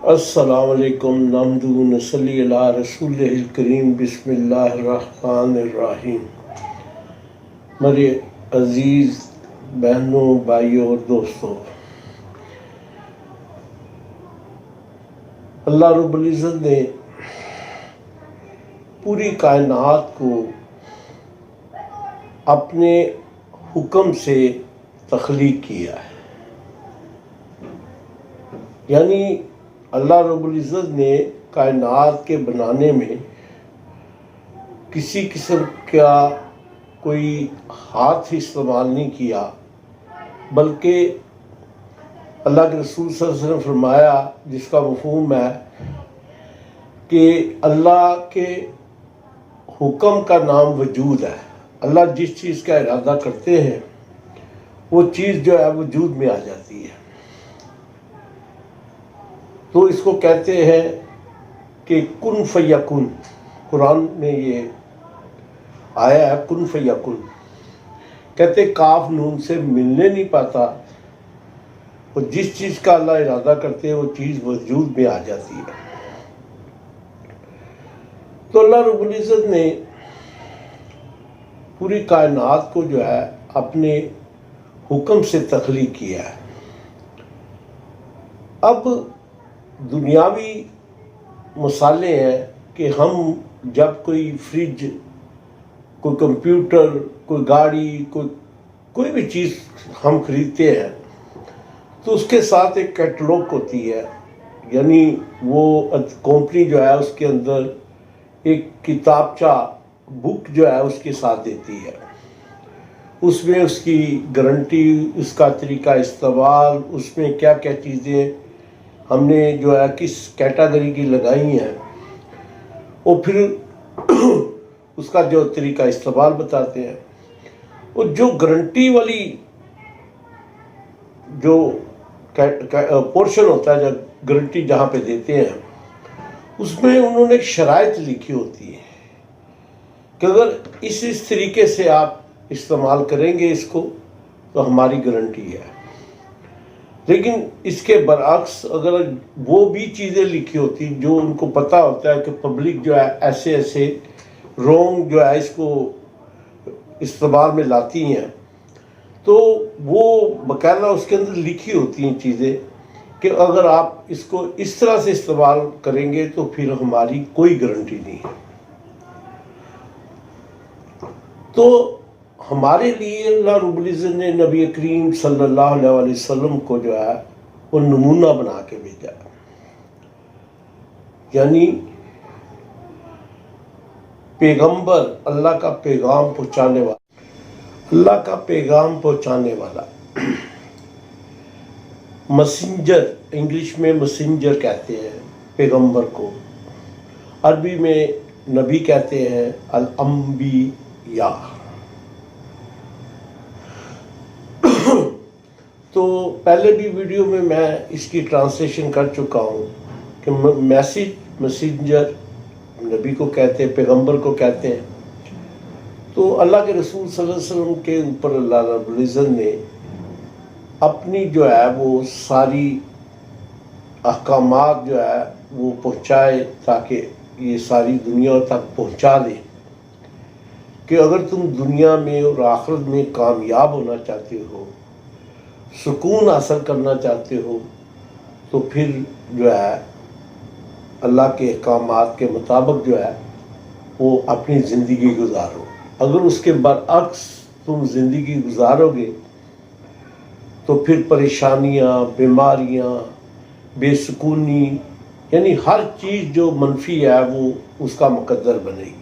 السلام علیکم نحمدہ نصلی علی رسول الکریم بسم اللہ الرحمن الرحیم۔ میرے عزیز بہنوں، بھائیوں اور دوستوں، اللہ رب العزت نے پوری کائنات کو اپنے حکم سے تخلیق کیا ہے، یعنی اللہ رب العزت نے کائنات کے بنانے میں کسی قسم کا کوئی ہاتھ استعمال نہیں کیا، بلکہ اللہ کے رسول صلی اللہ علیہ وسلم فرمایا، جس کا مفہوم ہے کہ اللہ کے حکم کا نام وجود ہے۔ اللہ جس چیز کا ارادہ کرتے ہیں وہ چیز جو ہے وجود میں آ جاتی ہے۔ تو اس کو کہتے ہیں کہ کن فیکن، قرآن میں یہ آیا ہے کن فیکن، کہتے کاف نون سے ملنے نہیں پاتا، اور جس چیز کا اللہ ارادہ کرتے ہیں وہ چیز وجود میں آ جاتی ہے۔ تو اللہ رب العزت نے پوری کائنات کو جو ہے اپنے حکم سے تخلیق کیا ہے۔ اب دنیاوی مسالے ہیں کہ ہم جب کوئی فریج، کوئی کمپیوٹر، کوئی گاڑی، کوئی بھی چیز ہم خریدتے ہیں تو اس کے ساتھ ایک کیٹلاگ ہوتی ہے، یعنی وہ کمپنی جو ہے اس کے اندر ایک کتابچہ، بک جو ہے اس کے ساتھ دیتی ہے۔ اس میں اس کی گارنٹی، اس کا طریقہ استعمال، اس میں کیا کیا چیزیں ہم نے جو ہے کس کیٹیگری کی لگائی ہیں، اور پھر اس کا جو طریقہ استعمال بتاتے ہیں۔ اور جو گارنٹی والی جو پورشن ہوتا ہے، جب گارنٹی جہاں پہ دیتے ہیں، اس میں انہوں نے شرائط لکھی ہوتی ہے کہ اگر اس طریقے سے آپ استعمال کریں گے اس کو تو ہماری گارنٹی ہے۔ لیکن اس کے برعکس اگر وہ بھی چیزیں لکھی ہوتی جو ان کو پتہ ہوتا ہے کہ پبلک جو ہے ایسے ایسے رونگ جو ہے اس کو استعمال میں لاتی ہیں، تو وہ باقاعدہ اس کے اندر لکھی ہوتی ہیں چیزیں کہ اگر آپ اس کو اس طرح سے استعمال کریں گے تو پھر ہماری کوئی گارنٹی نہیں ہے۔ تو ہمارے لیے اللہ رب العزت نے نبی کریم صلی اللہ علیہ وسلم کو جو ہے وہ نمونہ بنا کے بھیجا، یعنی پیغمبر، اللہ کا پیغام پہنچانے والا، اللہ کا پیغام پہنچانے والا، مسنجر، انگلش میں مسنجر کہتے ہیں پیغمبر کو، عربی میں نبی کہتے ہیں الانبیاء۔ تو پہلے بھی ویڈیو میں اس کی ٹرانسلیشن کر چکا ہوں کہ مسنجر نبی کو کہتے ہیں، پیغمبر کو کہتے ہیں۔ تو اللہ کے رسول صلی اللہ علیہ وسلم کے اوپر اللہ رب العزت نے اپنی جو ہے وہ ساری احکامات جو ہے وہ پہنچائے، تاکہ یہ ساری دنیا تک پہنچا دے کہ اگر تم دنیا میں اور آخرت میں کامیاب ہونا چاہتے ہو، سکون حاصل کرنا چاہتے ہو، تو پھر جو ہے اللہ کے احکامات کے مطابق جو ہے وہ اپنی زندگی گزارو۔ اگر اس کے برعکس تم زندگی گزارو گے تو پھر پریشانیاں، بیماریاں، بے سکونی، یعنی ہر چیز جو منفی ہے وہ اس کا مقدر بنے گی۔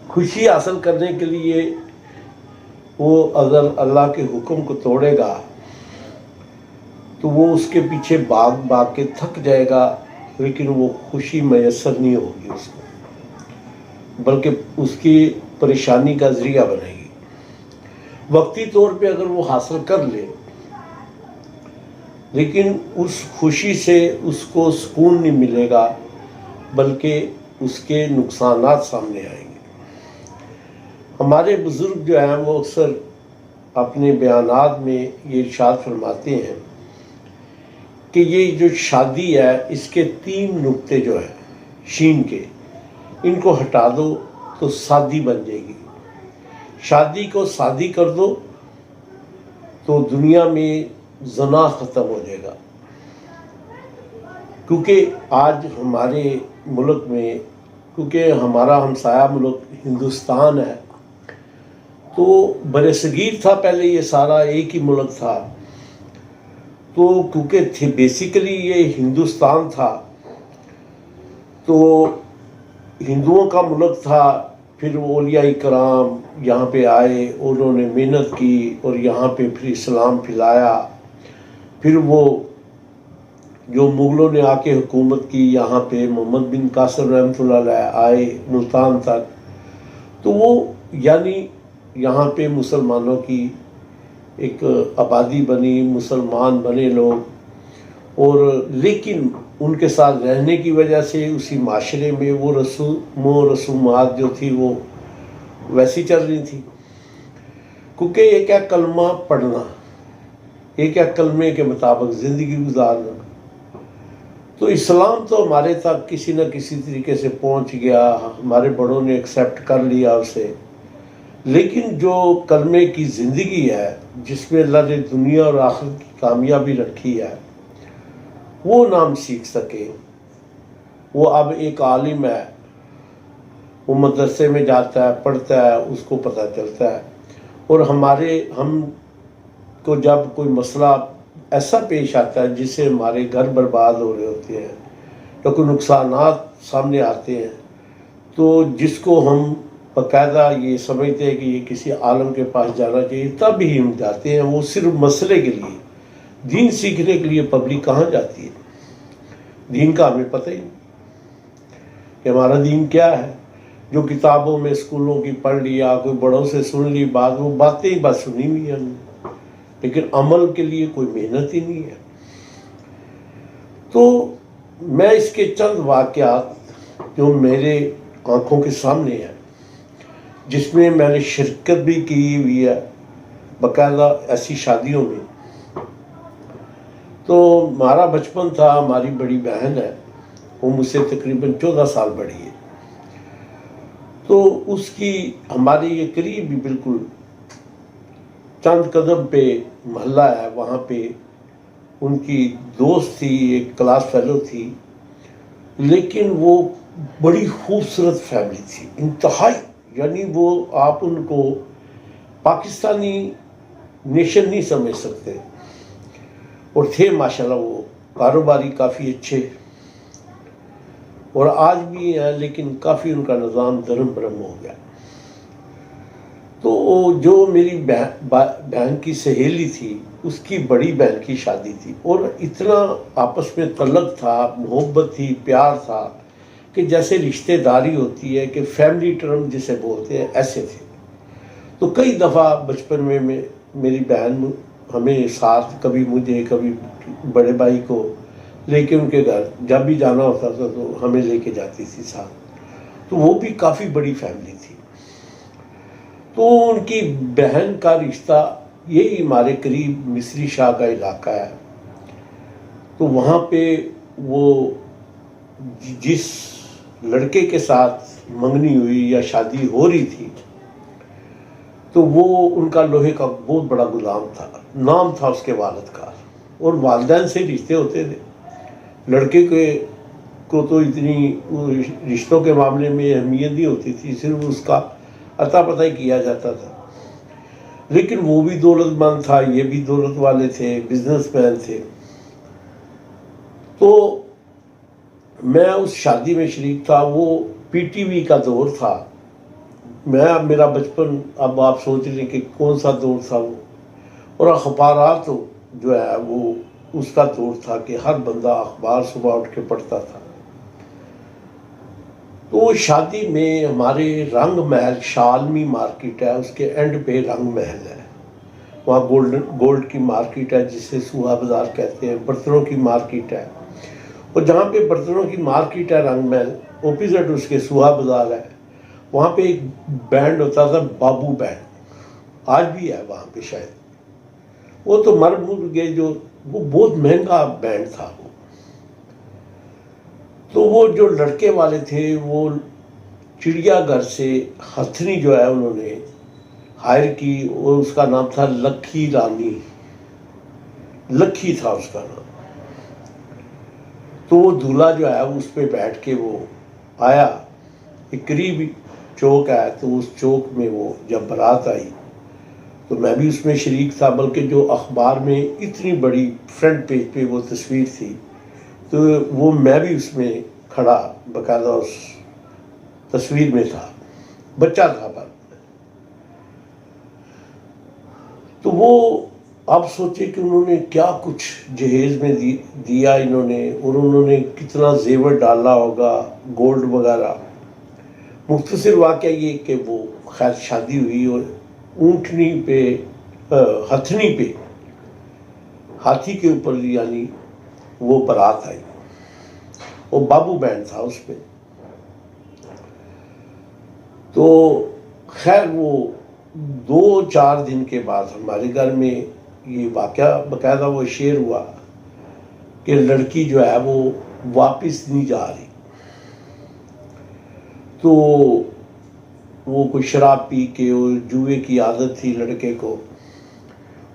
خوشی حاصل کرنے کے لیے وہ اگر اللہ کے حکم کو توڑے گا تو وہ اس کے پیچھے بھاگ کے تھک جائے گا، لیکن وہ خوشی میسر نہیں ہوگی اس کو، بلکہ اس کی پریشانی کا ذریعہ بنے گی۔ وقتی طور پہ اگر وہ حاصل کر لے، لیکن اس خوشی سے اس کو سکون نہیں ملے گا، بلکہ اس کے نقصانات سامنے آئیں گے۔ ہمارے بزرگ جو ہیں وہ اکثر اپنے بیانات میں یہ ارشاد فرماتے ہیں کہ یہ جو شادی ہے اس کے 3 نقطے جو ہیں شین کے، ان کو ہٹا دو تو سادی بن جائے گی. شادی کو سادی کر دو تو دنیا میں زنا ختم ہو جائے گا. کیونکہ آج ہمارے ملک میں، کیونکہ ہمارا ہمسایہ ملک ہندوستان ہے، تو برصغیر تھا پہلے، یہ سارا ایک ہی ملک تھا. تو کیونکہ بیسیکلی یہ ہندوستان تھا تو ہندوؤں کا ملک تھا. پھر اولیاء کرام یہاں پہ آئے، انہوں نے محنت کی اور یہاں پہ پھر اسلام پھیلایا. پھر وہ جو مغلوں نے آ کے حکومت کی یہاں پہ، محمد بن قاسم رحمۃ اللہ علیہ آئے ملتان تک، تو وہ یعنی یہاں پہ مسلمانوں کی ایک آبادی بنی، مسلمان بنے لوگ. اور لیکن ان کے ساتھ رہنے کی وجہ سے اسی معاشرے میں وہ رسوم و رسومات جو تھی وہ ویسی چل رہی تھی. کیونکہ ایک ہے کلمہ پڑھنا، ایک ہے کلمے کے مطابق زندگی گزارنا. تو اسلام تو ہمارے تک کسی نہ کسی طریقے سے پہنچ گیا، ہمارے بڑوں نے ایکسیپٹ کر لیا اسے. لیکن جو کلمے کی زندگی ہے، جس میں اللہ نے دنیا اور آخرت کی کامیابی رکھی ہے، وہ نہ ہم سیکھ سکے. وہ اب ایک عالم ہے، وہ مدرسے میں جاتا ہے، پڑھتا ہے، اس کو پتہ چلتا ہے. اور ہم کو جب کوئی مسئلہ ایسا پیش آتا ہے جس سے ہمارے گھر برباد ہو رہے ہوتے ہیں یا کوئی نقصانات سامنے آتے ہیں، تو جس کو ہم باقاعدہ یہ سمجھتے ہیں کہ یہ کسی عالم کے پاس جانا چاہیے، تب ہی ہم جاتے ہیں. وہ صرف مسئلے کے لیے، دین سیکھنے کے لیے پبلک کہاں جاتی ہے؟ دین کا ہمیں پتہ ہی نہیں کہ ہمارا دین کیا ہے. جو کتابوں میں اسکولوں کی پڑھ لیا، کوئی بڑوں سے سن لی بات، وہ باتیں ہی بس سنی ہوئی ہیں، لیکن عمل کے لیے کوئی محنت ہی نہیں ہے. تو میں اس کے چند واقعات جو میرے آنکھوں کے سامنے ہیں، جس میں میں نے شرکت بھی کی ہوئی ہے باقاعدہ ایسی شادیوں میں. تو ہمارا بچپن تھا، ہماری بڑی بہن ہے، وہ مجھ سے تقریباً 14 سال بڑی ہے. تو اس کی ہمارے یہ قریب بھی بالکل چند قدم پہ محلہ ہے، وہاں پہ ان کی دوست تھی، ایک کلاس فیلو تھی. لیکن وہ بڑی خوبصورت فیملی تھی، انتہائی. یعنی وہ آپ ان کو پاکستانی نیشن نہیں سمجھ سکتے. اور تھے ماشاءاللہ وہ کاروباری کافی اچھے، اور آج بھی ہیں، لیکن کافی ان کا نظام درم برم ہو گیا. تو جو میری بہن کی سہیلی تھی، اس کی بڑی بہن کی شادی تھی، اور اتنا آپس میں تعلق تھا، محبت تھی، پیار تھا کہ جیسے رشتہ داری ہوتی ہے، کہ فیملی ٹرم جسے بولتے ہیں، ایسے تھے. تو کئی دفعہ بچپن میں میری بہن ہمیں ساتھ، کبھی مجھے کبھی بڑے بھائی کو لے کے ان کے گھر جب بھی جانا ہوتا تھا تو ہمیں لے کے جاتی تھی ساتھ. تو وہ بھی کافی بڑی فیملی تھی. تو ان کی بہن کا رشتہ یہی ہمارے قریب مصری شاہ کا علاقہ ہے. تو وہاں پہ وہ جس لڑکے کے ساتھ منگنی ہوئی یا شادی ہو رہی تھی، تو وہ ان کا لوہے کا بہت بڑا غلام تھا. نام تھا اس کے والد کا، اور والدین سے رشتے ہوتے تھے. لڑکے کو تو اتنی رشتوں کے معاملے میں اہمیت نہیں ہوتی تھی، صرف اس کا عطا پتہ ہی کیا جاتا تھا. لیکن وہ بھی دولت مند تھا، یہ بھی دولت والے تھے، بزنس مین تھے. تو میں اس شادی میں شریک تھا. وہ پی ٹی وی کا دور تھا. میرا بچپن، اب آپ سوچ لیں کہ کون سا دور تھا وہ. اور اخبارات جو ہے وہ اس کا دور تھا کہ ہر بندہ اخبار صبح اٹھ کے پڑھتا تھا. تو شادی میں ہمارے رنگ محل، شالمی مارکیٹ ہے، اس کے اینڈ پہ رنگ محل ہے. وہاں گولڈ کی مارکیٹ ہے جسے سوہا بازار کہتے ہیں، برتنوں کی مارکیٹ ہے. اور جہاں پہ برتنوں کی مارکیٹ ہے رنگ محل، اپوزٹ اس کے سوہا بازار ہے. وہاں پہ ایک بینڈ ہوتا تھا، بابو بینڈ، آج بھی ہے وہاں پہ شاید. وہ تو مر گئے جو وہ بہت مہنگا بینڈ تھا وہ. تو وہ جو لڑکے والے تھے وہ چڑیا گھر سے ہتھنی جو ہے انہوں نے ہائر کی، اور اس کا نام تھا لکھی رانی، لکھی تھا اس کا نام. تو وہ دولہا جو ہے اس پہ بیٹھ کے وہ آیا، ایک قریبی چوک ہے، تو اس چوک میں وہ جب بارات آئی تو میں بھی اس میں شریک تھا، بلکہ جو اخبار میں اتنی بڑی فرنٹ پیج پہ وہ تصویر تھی تو وہ میں بھی اس میں کھڑا باقاعدہ اس تصویر میں تھا، بچہ تھا پر. تو وہ آپ سوچے کہ انہوں نے کیا کچھ جہیز میں دیا انہوں نے، اور انہوں نے کتنا زیور ڈالا ہوگا، گولڈ وغیرہ. مختصر واقعہ یہ کہ وہ خیر شادی ہوئی اور اونٹنی پہ ہتھنی پہ ہاتھی کے اوپر یعنی وہ بارات آئی، اور بابو بینڈ تھا اس پہ. تو خیر وہ 2-4 دن کے بعد ہمارے گھر میں یہ واقعہ باقاعدہ وہ شیئر ہوا کہ لڑکی جو ہے وہ واپس نہیں جا رہی. تو وہ کوئی شراب پی کے، اور جوئے کی عادت تھی لڑکے کو.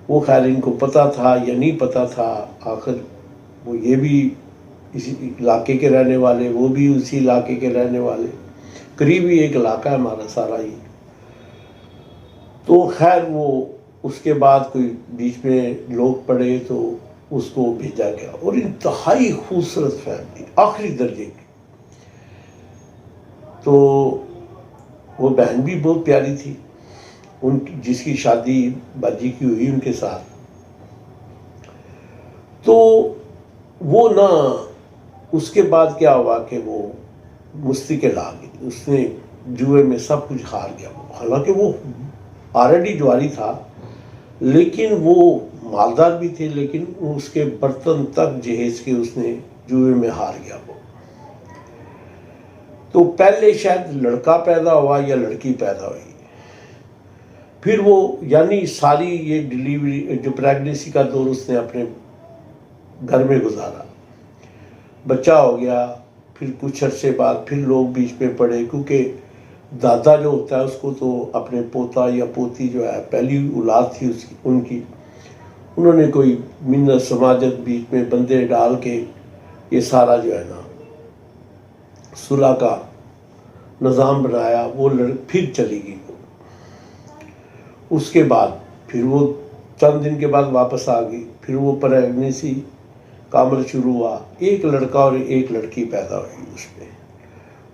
وہ خیر ان کو پتہ تھا یا نہیں پتہ تھا، آخر وہ یہ بھی اسی علاقے کے رہنے والے، وہ بھی اسی علاقے کے رہنے والے، قریبی ایک علاقہ ہے ہمارا سارا ہی. تو خیر وہ اس کے بعد کوئی بیچ میں لوگ پڑے تو اس کو بھیجا گیا، اور انتہائی خوبصورت فیملی آخری درجے کی. تو وہ بہن بھی بہت پیاری تھی ان کی، جس کی شادی باجی کی ہوئی ان کے ساتھ. تو وہ نہ اس کے بعد کیا ہوا کہ وہ مستقل آ گئی، اس نے جوئے میں سب کچھ ہار گیا. حالانکہ وہ آلریڈی جواری تھا، لیکن وہ مالدار بھی تھے، لیکن اس کے برتن تک جہیز کے اس نے جوئے میں ہار گیا. وہ تو پہلے شاید لڑکا پیدا ہوا یا لڑکی پیدا ہوئی، پھر وہ یعنی ساری یہ ڈیلیوری جو پریگننسی کا دور اس نے اپنے گھر میں گزارا. بچہ ہو گیا، پھر کچھ عرصے بعد پھر لوگ بیچ میں پڑے، کیونکہ دادا جو ہوتا ہے اس کو تو اپنے پوتا یا پوتی جو ہے پہلی اولاد تھی اس کی ان کی، انہوں نے کوئی منت سماجت بیچ میں بندے ڈال کے یہ سارا جو ہے نا صلح کا نظام بنایا. وہ پھر چلی گئی. اس کے بعد پھر وہ چند دن کے بعد واپس آ گئی، پھر وہ پریگننسی کا عمل شروع ہوا، ایک لڑکا اور ایک لڑکی پیدا ہوئی اس میں.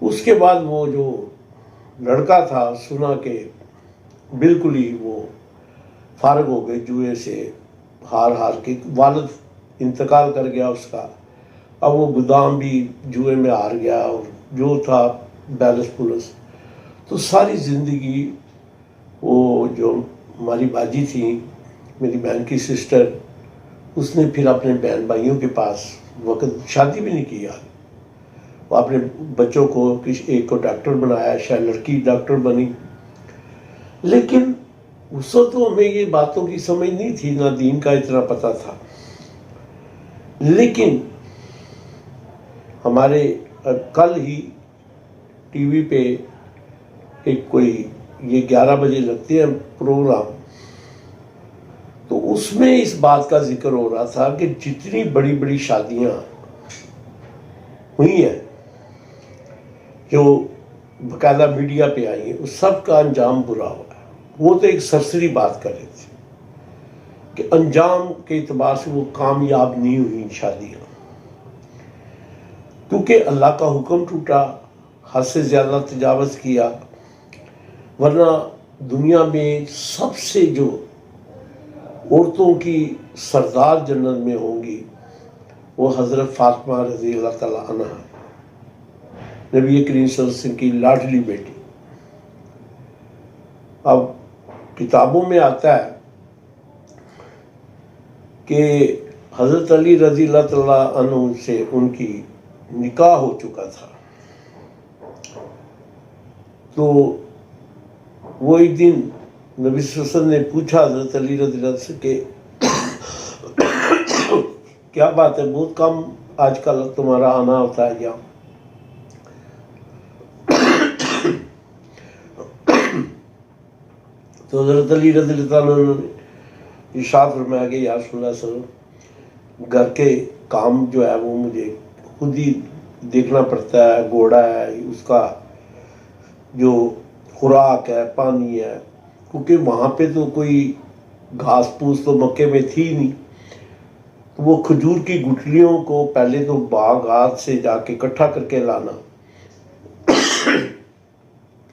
اس کے بعد وہ جو لڑکا تھا سنا کہ بالکل ہی وہ فارغ ہو گئے جوئے سے ہار کے، والد انتقال کر گیا اس کا. اب وہ گودام بھی جوئے میں ہار گیا، اور جو تھا بیلنس پولس. تو ساری زندگی وہ جو ہماری باجی تھی، میری بہن کی سسٹر، اس نے پھر اپنے بہن بھائیوں کے پاس وقت شادی بھی نہیں کیا. وہ اپنے بچوں کو ایک کو ڈاکٹر بنایا، شاید لڑکی ڈاکٹر بنی. لیکن اس وقت تو ہمیں یہ باتوں کی سمجھ نہیں تھی، نہ دین کا اتنا پتہ تھا. لیکن ہمارے کل ہی ٹی وی پہ ایک کوئی یہ 11 بجے لگتے ہیں پروگرام، تو اس میں اس بات کا ذکر ہو رہا تھا کہ جتنی بڑی بڑی شادیاں ہوئی ہیں جو باقاعدہ میڈیا پہ آئی ہیں، اس سب کا انجام برا ہوا ہے. وہ تو ایک سرسری بات کر رہے تھے کہ انجام کے اعتبار سے وہ کامیاب نہیں ہوئی شادیاں، کیونکہ اللہ کا حکم ٹوٹا، حد سے زیادہ تجاوز کیا. ورنہ دنیا میں سب سے جو عورتوں کی سردار جنت میں ہوں گی وہ حضرت فاطمہ رضی اللہ تعالیٰ عنہ، نبی کریم صلی اللہ علیہ وسلم کی لاڈلی بیٹی. اب کتابوں میں آتا ہے کہ حضرت علی رضی اللہ تعالیٰ عنہ سے ان کی نکاح ہو چکا تھا. تو وہ ایک دن نبی صلی اللہ علیہ وسلم نے پوچھا حضرت علی رضی اللہ عنہ سے کہ کیا بات ہے، بہت کم آج کل تمہارا آنا ہوتا ہے یہاں. تو حضرت علی رضی اللہ عنہ نے ارشاد فرمایا کہ یا رسول اللہ صلی اللہ علیہ وسلم، گھر کے کام جو ہے وہ مجھے خود ہی دیکھنا پڑتا ہے. گھوڑا ہے، اس کا جو خوراک ہے، پانی ہے، کیونکہ وہاں پہ تو کوئی گھاس پھوس تو مکے میں تھی نہیں. تو وہ کھجور کی گٹھلیوں کو پہلے تو باغات سے جا کے اکٹھا کر کے لانا،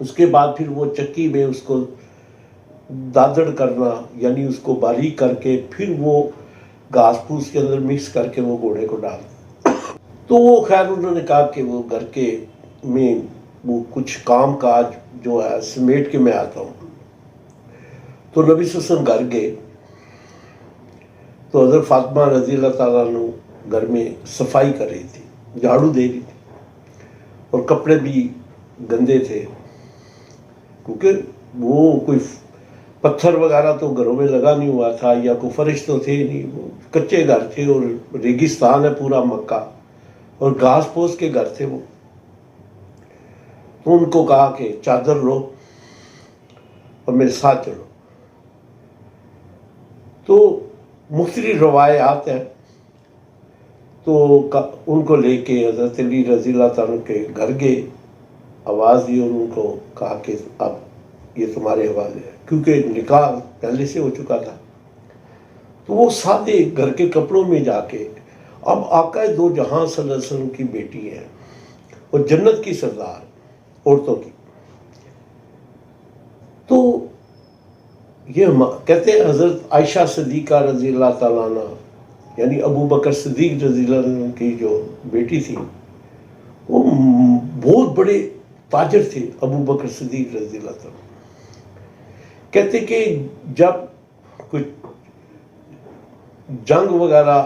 اس کے بعد پھر وہ چکی میں اس کو دادڑ کرنا، یعنی اس کو باریک کر کے پھر وہ گھاس پھوس کے اندر مکس کر کے وہ گھوڑے کو ڈالنا. تو وہ خیر انہوں نے کہا کہ وہ گھر کے میں وہ کچھ کام کاج جو ہے سمیٹ کے میں آتا ہوں. تو نبی صلی اللہ علیہ وسلم گھر گئے تو حضرت فاطمہ رضی اللہ تعالیٰ عنہ گھر میں صفائی کر رہی تھی، جھاڑو دے رہی تھی، اور کپڑے بھی گندے تھے، کیونکہ وہ کوئی پتھر وغیرہ تو گھروں میں لگا نہیں ہوا تھا، یا کوئی فرش تو تھے نہیں، وہ کچے گھر تھے اور ریگستان ہے پورا مکہ، اور گھاس پھوس کے گھر تھے وہ. تو ان کو کہا کہ چادر لو اور میرے ساتھ چلو. تو مختلف روایات ہیں. تو ان کو لے کے حضرت علی رضی اللہ تعالیٰ کے گھر گئے، آواز دی اور ان کو کہا کہ اب یہ تمہارے حوالے ہے، کیونکہ نکاح پہلے سے ہو چکا تھا. تو وہ سادے گھر کے کپڑوں میں جا کے اب آقا دو جہاں صلی اللہ علیہ وسلم کی بیٹی ہے اور جنت کی سردار عورتوں کی. تو یہ کہتے ہیں حضرت عائشہ صدیقہ رضی اللہ تعالیٰ عنہ، یعنی ابو بکر صدیق رضی اللہ عنہ کی جو بیٹی تھی، وہ بہت بڑے تاجر تھے ابو بکر صدیق رضی اللہ تعالیٰ. کہتے کہ جب کوئی جنگ وغیرہ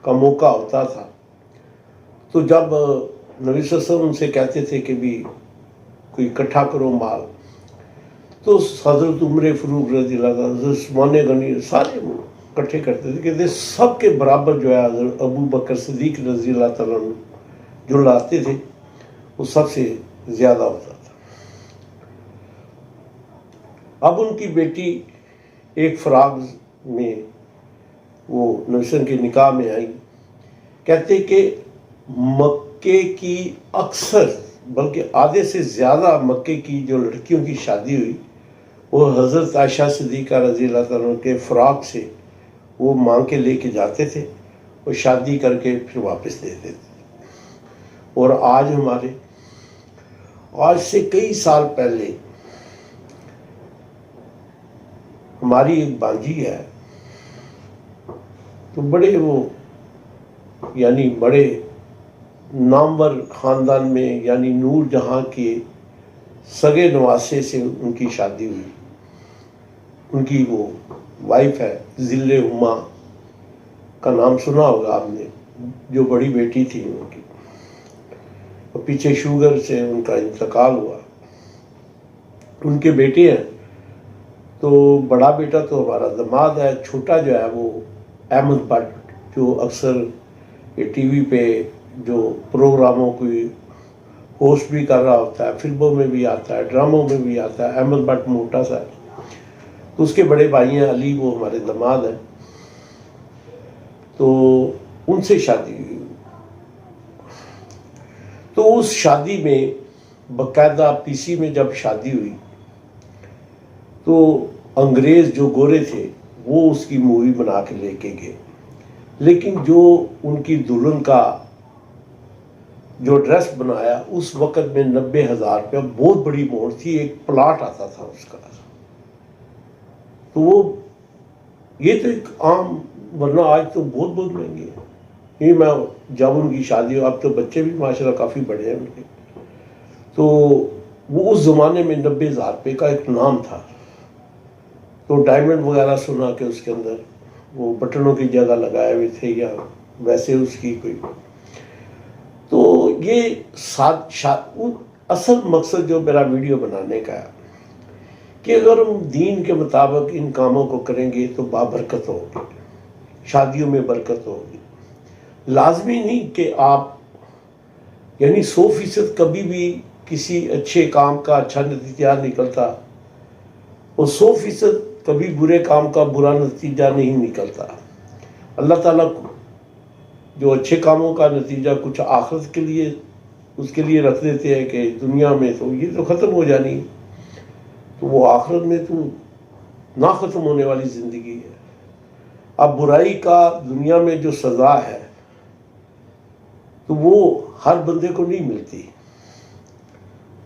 کا موقع ہوتا تھا تو جب نبی صلی اللہ علیہ وسلم سے کہتے تھے کہ بھی کوئی اکٹھا کرو مال، تو حضرت عمر فاروق رضی اللہ عنہ، حضرت عثمان غنی، سارے اکٹھے کرتے تھے. کہتے سب کے برابر جو ہے حضرت ابو بکر صدیق رضی اللہ تعالیٰ عنہ جو لاتے تھے وہ سب سے زیادہ ہوتا تھا. اب ان کی بیٹی ایک فراغ میں وہ نبی صلی اللہ علیہ وسلم کے نکاح میں آئی. کہتے کہ مکے کی اکثر بلکہ آدھے سے زیادہ مکے کی جو لڑکیوں کی شادی ہوئی وہ حضرت عائشہ صدیقہ رضی اللہ تعالیٰ کے فراق سے وہ مانگ کے لے کے جاتے تھے اور شادی کر کے پھر واپس دیتے تھے. اور آج سے کئی سال پہلے ہماری ایک بانجی ہے، تو بڑے وہ یعنی بڑے نامور خاندان میں، یعنی نور جہاں کے سگے نواسے سے ان کی شادی ہوئی. ان کی وہ وائف ہے ذل ہما کا نام سنا ہوگا آپ نے، جو بڑی بیٹی تھی ان کی، اور پیچھے شوگر سے ان کا انتقال ہوا. ان کے بیٹے ہیں، تو بڑا بیٹا تو ہمارا داماد ہے، چھوٹا جو ہے وہ احمد بٹ، جو اکثر یہ ٹی وی پہ جو پروگراموں کی ہوسٹ بھی کر رہا ہوتا ہے، فلموں میں بھی آتا ہے، ڈراموں میں بھی آتا ہے. احمد بٹ موٹا سا ہے. تو اس کے بڑے بھائی ہیں علی، وہ ہمارے داماد ہیں. تو ان سے شادی ہوئی. تو اس شادی میں باقاعدہ پی سی میں جب شادی ہوئی تو انگریز جو گورے تھے وہ اس کی مووی بنا کے لے کے گئے، لیکن جو ان کی دلہن کا جو ڈریس بنایا اس وقت میں 90,000 روپیہ، بہت بڑی مہر تھی، ایک پلاٹ آتا تھا اس کا. تو وہ یہ تو ایک عام، ورنہ آج تو بہت بہت مہنگی ہے. یہ میں جب ان کی شادی ہو، اب تو بچے بھی ماشاءاللہ کافی بڑے ہیں ان کے، تو وہ اس زمانے میں 90,000 روپے کا ایک نام تھا. تو ڈائمنڈ وغیرہ سنا کہ اس کے اندر وہ بٹنوں کی جگہ لگائے ہوئے تھے، یا ویسے اس کی کوئی. تو یہ اصل مقصد جو میرا ویڈیو بنانے کا ہے کہ اگر ہم دین کے مطابق ان کاموں کو کریں گے تو بابرکت ہوگی، شادیوں میں برکت ہوگی. لازمی نہیں کہ آپ یعنی 100% کبھی بھی کسی اچھے کام کا اچھا نتیجہ نکلتا اور 100% کبھی برے کام کا برا نتیجہ نہیں نکلتا. اللہ تعالیٰ جو اچھے کاموں کا نتیجہ کچھ آخرت کے لیے اس کے لیے رکھ دیتے ہیں کہ دنیا میں تو یہ تو ختم ہو جانی، تو وہ آخرت میں تو نہ ختم ہونے والی زندگی ہے. اب برائی کا دنیا میں جو سزا ہے تو وہ ہر بندے کو نہیں ملتی،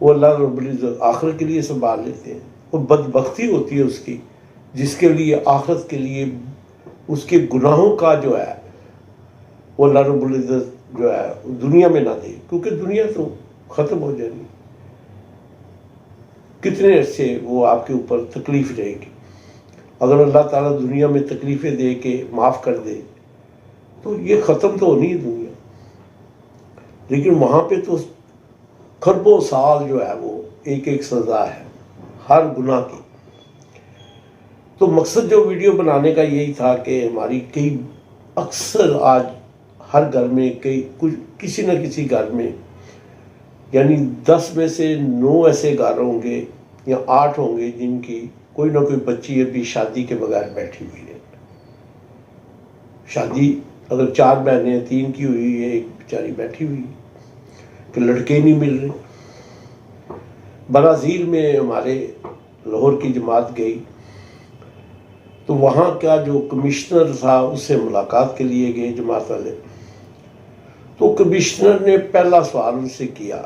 وہ اللہ رب العزت آخرت کے لیے سنبھال لیتے ہیں. اور بدبختی ہوتی ہے اس کی جس کے لیے آخرت کے لیے اس کے گناہوں کا جو ہے وہ اللہ رب العزت جو ہے دنیا میں نہ دے، کیونکہ دنیا تو ختم ہو جائے گی. کتنے عرصے وہ آپ کے اوپر تکلیف رہے گی. اگر اللہ تعالیٰ دنیا میں تکلیفیں دے کے معاف کر دے تو یہ ختم تو ہونی ہے دنیا، لیکن وہاں پہ تو کھربوں سال جو ہے وہ ایک ایک سزا ہے ہر گناہ کی. تو مقصد جو ویڈیو بنانے کا یہی تھا کہ ہماری کئی اکثر آج ہر گھر میں کسی نہ کسی گھر میں یعنی 10 میں سے 9 ایسے گھر ہوں گے یا 8 ہوں گے جن کی کوئی نہ کوئی بچی ابھی شادی کے بغیر بیٹھی ہوئی ہے. شادی اگر 4 بہنیں ہیں 3 کی ہوئی ہے، ایک بیچاری بیٹھی ہوئی کہ لڑکے نہیں مل رہے. برازیل میں ہمارے لاہور کی جماعت گئی تو وہاں کا جو کمشنر تھا اس سے ملاقات کے لیے گئے جماعت والے. تو کمشنر نے پہلا سوال ان سے کیا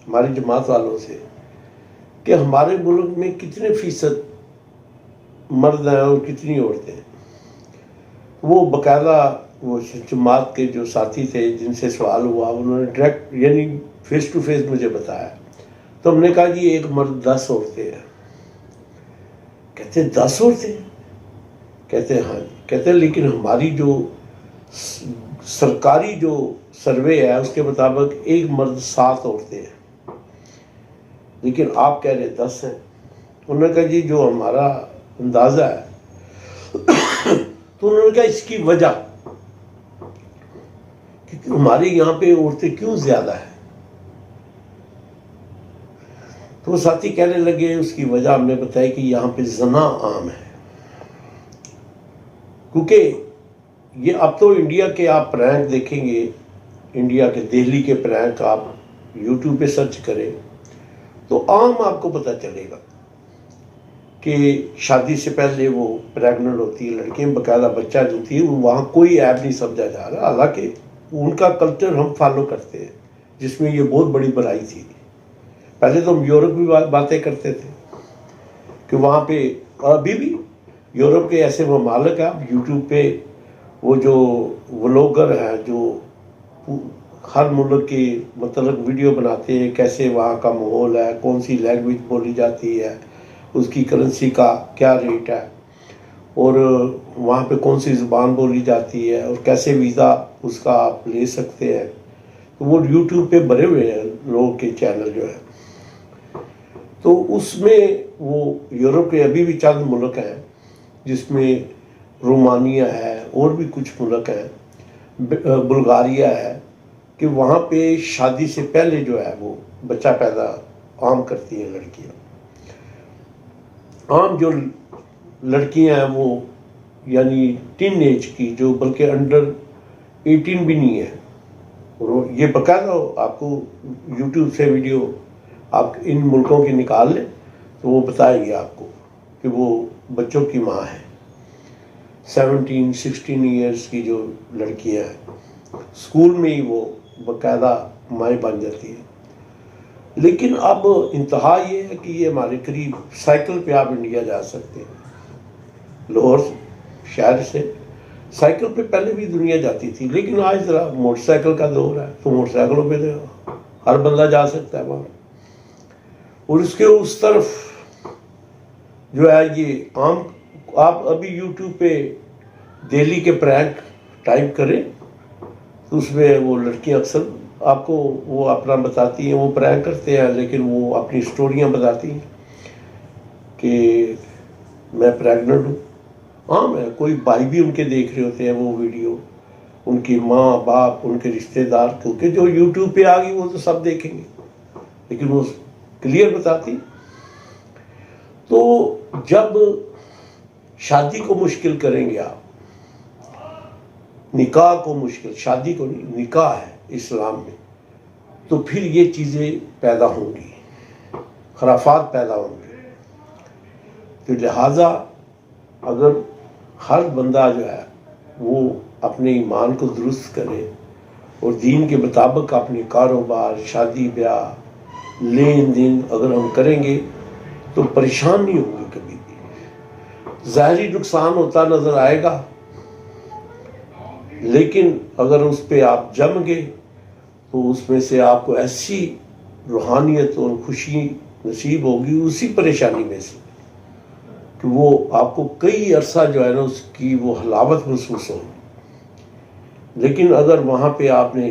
ہماری جماعت والوں سے کہ ہمارے ملک میں کتنے % مرد ہیں اور کتنی عورتیں ہیں. وہ باقاعدہ وہ جماعت کے جو ساتھی تھے جن سے سوال ہوا انہوں نے ڈائریکٹ یعنی فیس ٹو فیس مجھے بتایا. تو ہم نے کہا جی ایک مرد 10 عورتیں ہیں. کہتے 10 عورتیں؟ کہتے ہاں جی. کہتے لیکن ہماری جو سرکاری جو سروے ہے اس کے مطابق ایک مرد 7 عورتیں ہیں، لیکن آپ کہہ رہے 10 ہیں. انہوں نے کہا جی جو ہمارا اندازہ ہے. تو انہوں نے کہا اس کی وجہ کہ ہمارے یہاں پہ عورتیں کیوں زیادہ ہیں. تو وہ ساتھی کہنے لگے اس کی وجہ ہم نے بتائی کہ یہاں پہ زنا عام ہے. کیونکہ یہ اب تو انڈیا کے آپ پرینک دیکھیں گے، انڈیا کے دہلی کے پرینک آپ یوٹیوب پہ سرچ کریں تو عام آپ کو پتہ چلے گا کہ شادی سے پہلے وہ پریگننٹ ہوتی ہے لڑکیاں، باقاعدہ بچہ جو ہوتی ہے وہاں کوئی عیب نہیں سمجھا جا رہا. حالانکہ ان کا کلچر ہم فالو کرتے ہیں جس میں یہ بہت بڑی برائی تھی. پہلے تو ہم یورپ کی باتیں کرتے تھے کہ وہاں پہ ابھی بھی یورپ کے ایسے ممالک ہیں یوٹیوب پہ وہ جو ولاگر ہیں جو ہر ملک کی متعلق ویڈیو بناتے ہیں کیسے وہاں کا ماحول ہے، کون سی لینگویج بولی جاتی ہے، اس کی کرنسی کا کیا ریٹ ہے، اور وہاں پہ کون سی زبان بولی جاتی ہے، اور کیسے ویزا اس کا آپ لے سکتے ہیں. تو وہ یوٹیوب پہ بھرے ہوئے ہیں لوگوں کے چینل جو ہے. تو اس میں وہ یورپ کے ابھی بھی چند ملک ہیں جس میں رومانیہ ہے اور بھی کچھ ملک ہیں، بلغاریہ ہے، کہ وہاں پہ شادی سے پہلے جو ہے وہ بچہ پیدا عام کرتی ہیں لڑکیاں. عام جو لڑکیاں ہیں وہ یعنی ٹین ایج کی جو بلکہ انڈر 18 بھی نہیں ہے. اور یہ باقاعدہ آپ کو یوٹیوب سے ویڈیو آپ ان ملکوں کی نکال لیں تو وہ بتائیں گے آپ کو کہ وہ بچوں کی ماں ہے. 17-16 ایئرس کی جو لڑکیاں ہیں اسکول میں ہی وہ باقاعدہ مائیں بن جاتی ہیں. لیکن اب انتہا یہ ہے کہ یہ ہمارے قریب سائیکل پہ آپ انڈیا جا سکتے ہیں. لاہور شہر سے سائیکل پہ پہلے بھی دنیا جاتی تھی، لیکن آج ذرا موٹر سائیکل کا دور ہے تو موٹر سائیکلوں پہ ہر بندہ جا سکتا ہے وہاں. اور اس کے اس طرف جو ہے یہ عام آپ ابھی یوٹیوب پہ دہلی کے پرینک ٹائپ کریں تو اس میں وہ لڑکیاں اکثر آپ کو وہ اپنا بتاتی ہیں، وہ پرینک کرتے ہیں لیکن وہ اپنی سٹوریاں بتاتی ہیں کہ میں پریگننٹ ہوں. عام ہے، کوئی بھائی بھی ان کے دیکھ رہے ہوتے ہیں وہ ویڈیو ان کی ماں باپ ان کے رشتہ دار، کیونکہ جو یوٹیوب پہ آ گئی وہ تو سب دیکھیں گے، لیکن وہ کلیئر بتاتی. تو جب شادی کو مشکل کریں گے آپ، نکاح کو مشکل، شادی کو نہیں، نکاح ہے اسلام میں، تو پھر یہ چیزیں پیدا ہوں گی، خرافات پیدا ہوں گی. تو لہٰذا اگر ہر بندہ جو ہے وہ اپنے ایمان کو درست کرے اور دین کے مطابق اپنے کاروبار، شادی بیاہ، لین دین اگر ہم کریں گے تو پریشان نہیں ہوں گے کبھی بھی. ظاہری نقصان ہوتا نظر آئے گا، لیکن اگر اس پہ آپ جم گے تو اس میں سے آپ کو ایسی روحانیت اور خوشی نصیب ہوگی اسی پریشانی میں سے کہ وہ آپ کو کئی عرصہ جو ہے نا اس کی وہ حلاوت محسوس ہوگی. لیکن اگر وہاں پہ آپ نے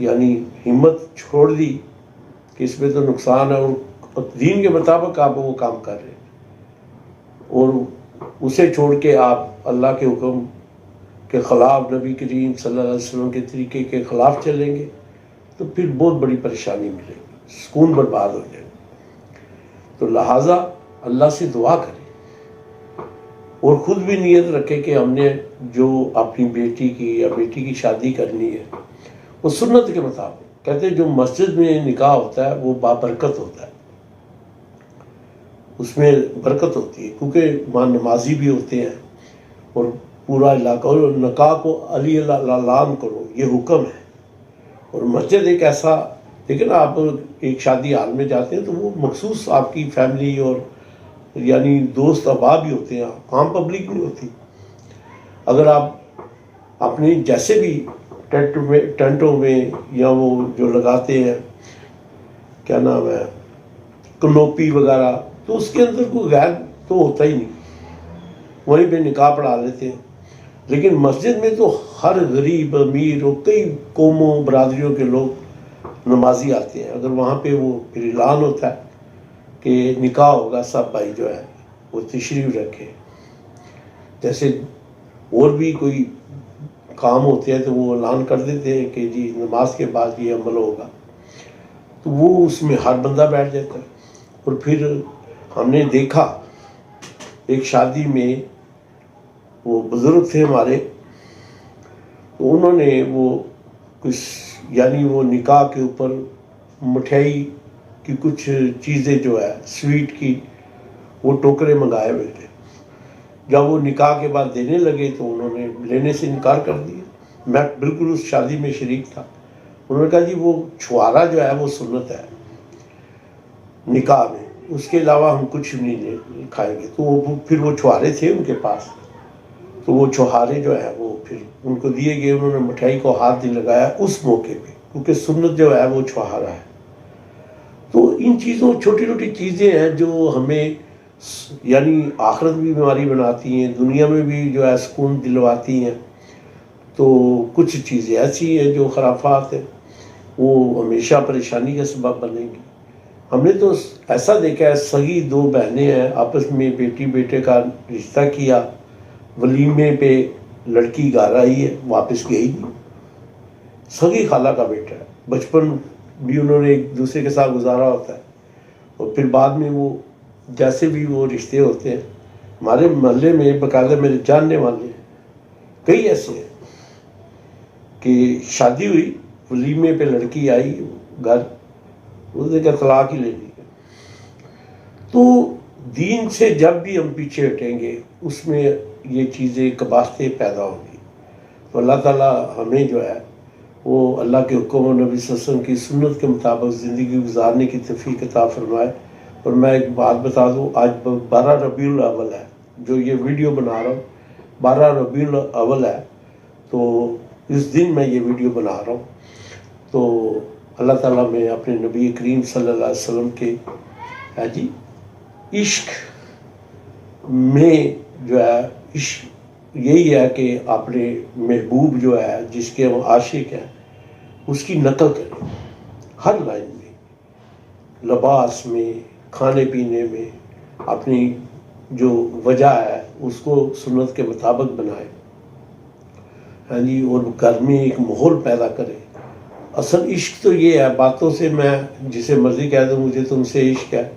یعنی ہمت چھوڑ دی کہ اس میں تو نقصان ہے، اور دین کے مطابق آپ وہ کام کر رہے ہیں اور اسے چھوڑ کے آپ اللہ کے حکم کے خلاف، نبی کریم صلی اللہ علیہ وسلم کے طریقے کے خلاف چلیں گے تو پھر بہت بڑی پریشانی ملے گی، سکون برباد ہو جائے گا. تو لہٰذا اللہ سے دعا کریں اور خود بھی نیت رکھے کہ ہم نے جو اپنی بیٹی کی یا بیٹی کی شادی کرنی ہے وہ سنت کے مطابق. کہتے ہیں جو مسجد میں نکاح ہوتا ہے وہ بابرکت ہوتا ہے، اس میں برکت ہوتی ہے، کیونکہ وہاں نمازی بھی ہوتے ہیں اور پورا علاقہ، اور نکاح کو علی اعلان کرو یہ حکم ہے. اور مسجد ایک ایسا، لیکن آپ ایک شادی حال میں جاتے ہیں تو وہ مخصوص آپ کی فیملی اور یعنی دوست احباب بھی ہوتے ہیں، عام پبلک نہیں ہوتی. اگر آپ اپنی جیسے بھی ٹینٹوں میں یا وہ جو لگاتے ہیں کیا نام ہے کنوپی وغیرہ، تو اس کے اندر کوئی غیر تو ہوتا ہی نہیں، وہیں پہ نکاح پڑھا لیتے ہیں. لیکن مسجد میں تو ہر غریب امیر اور کئی قوموں برادریوں کے لوگ نمازی آتے ہیں. اگر وہاں پہ وہ پھر اعلان ہوتا ہے کہ نکاح ہوگا، سب بھائی جو ہے وہ تشریف رکھے. جیسے اور بھی کوئی کام ہوتے ہیں تو وہ اعلان کر دیتے ہیں کہ جی نماز کے بعد یہ عمل ہوگا، تو وہ اس میں ہر بندہ بیٹھ جاتا ہے. اور پھر ہم نے دیکھا ایک شادی میں وہ بزرگ تھے ہمارے، تو انہوں نے وہ کچھ یعنی وہ نکاح کے اوپر مٹھائی کی کچھ چیزیں جو ہے سویٹ کی وہ ٹوکرے منگائے ہوئے تھے. جب وہ نکاح کے بعد دینے لگے تو انہوں نے لینے سے انکار کر دیا. میں بالکل اس شادی میں شریک تھا. انہوں نے کہا جی وہ چھوارا جو ہے وہ سنت ہے نکاح میں، اس کے علاوہ ہم کچھ نہیں کھائیں گے. تو وہ پھر وہ چھوارے تھے ان کے پاس، تو وہ چھوارے جو ہے وہ پھر ان کو دیے گئے. انہوں نے مٹھائی کو ہاتھ نہیں لگایا اس موقع پہ، کیونکہ سنت جو ہے وہ چھوارا ہے. تو ان چیزوں، چھوٹی چھوٹی چیزیں ہیں جو ہمیں یعنی آخرت بھی بیماری بناتی ہیں، دنیا میں بھی جو ہے سکون دلواتی ہیں. تو کچھ چیزیں ایسی ہیں جو خرافات ہیں، وہ ہمیشہ پریشانی کا سبب بنیں گی. ہم نے تو ایسا دیکھا ہے، سگی دو بہنیں ہیں آپس میں، بیٹی بیٹے کا رشتہ کیا، ولیمے پہ لڑکی گھر آئی ہے واپس گئی نہیں، سگی خالہ کا بیٹا ہے، بچپن بھی انہوں نے ایک دوسرے کے ساتھ گزارا ہوتا ہے. اور پھر بعد میں وہ جیسے بھی وہ رشتے ہوتے ہیں، ہمارے محلے میں باقاعدہ میرے جاننے والے ہیں کئی ایسے ہیں کہ شادی ہوئی، ولیمے پہ لڑکی آئی گھر، اس نے کہا طلاق ہی لے لی. تو دین سے جب بھی ہم پیچھے ہٹیں گے اس میں یہ چیزیں قباحتیں پیدا ہوں گی. تو اللہ تعالیٰ ہمیں جو ہے وہ اللہ کے حکم و نبی صلی اللہ علیہ وسلم کی سنت کے مطابق زندگی گزارنے کی توفیق عطا فرمائے. اور میں ایک بات بتا دوں، آج 12 ربیع الاول ہے، جو یہ ویڈیو بنا رہا ہوں 12 ربیع الاول ہے، تو اس دن میں یہ ویڈیو بنا رہا ہوں. تو اللہ تعالیٰ میں اپنے نبی کریم صلی اللہ علیہ وسلم کے عشق میں جو ہے، عشق یہی ہے کہ اپنے محبوب جو ہے جس کے ہم عاشق ہیں اس کی نقل کریں، ہر لائن میں، لباس میں، کھانے پینے میں، اپنی جو وجہ ہے اس کو سنت کے مطابق بنائیں. ہاں جی، اور گھر میں ایک ماحول پیدا کرے. اصل عشق تو یہ ہے، باتوں سے میں جسے مرضی کہہ دوں مجھے تم سے عشق ہے،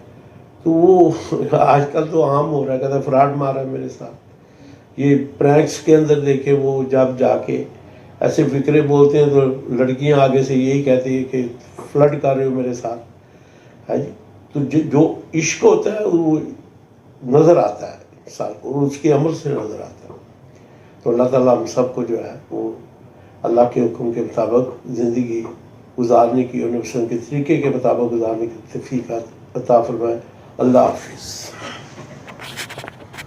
تو وہ آج کل تو عام ہو رہا ہے، کہتا ہے فراڈ مارا ہے میرے ساتھ. یہ پرینکس کے اندر دیکھے وہ جب جا کے ایسے فکرے بولتے ہیں تو لڑکیاں آگے سے یہی کہتی ہیں کہ فلرٹ کر رہے ہو میرے ساتھ. ہے جی، تو جو عشق ہوتا ہے وہ نظر آتا ہے انسان کو، اور اس کے عمل سے نظر آتا ہے. تو اللہ تعالیٰ ہم سب کو جو ہے وہ اللہ کے حکم کے مطابق زندگی گزارنے کی اور نبی کے طریقے کے مطابق گزارنے کی توفیق عطا فرمائے. اللہ حافظ.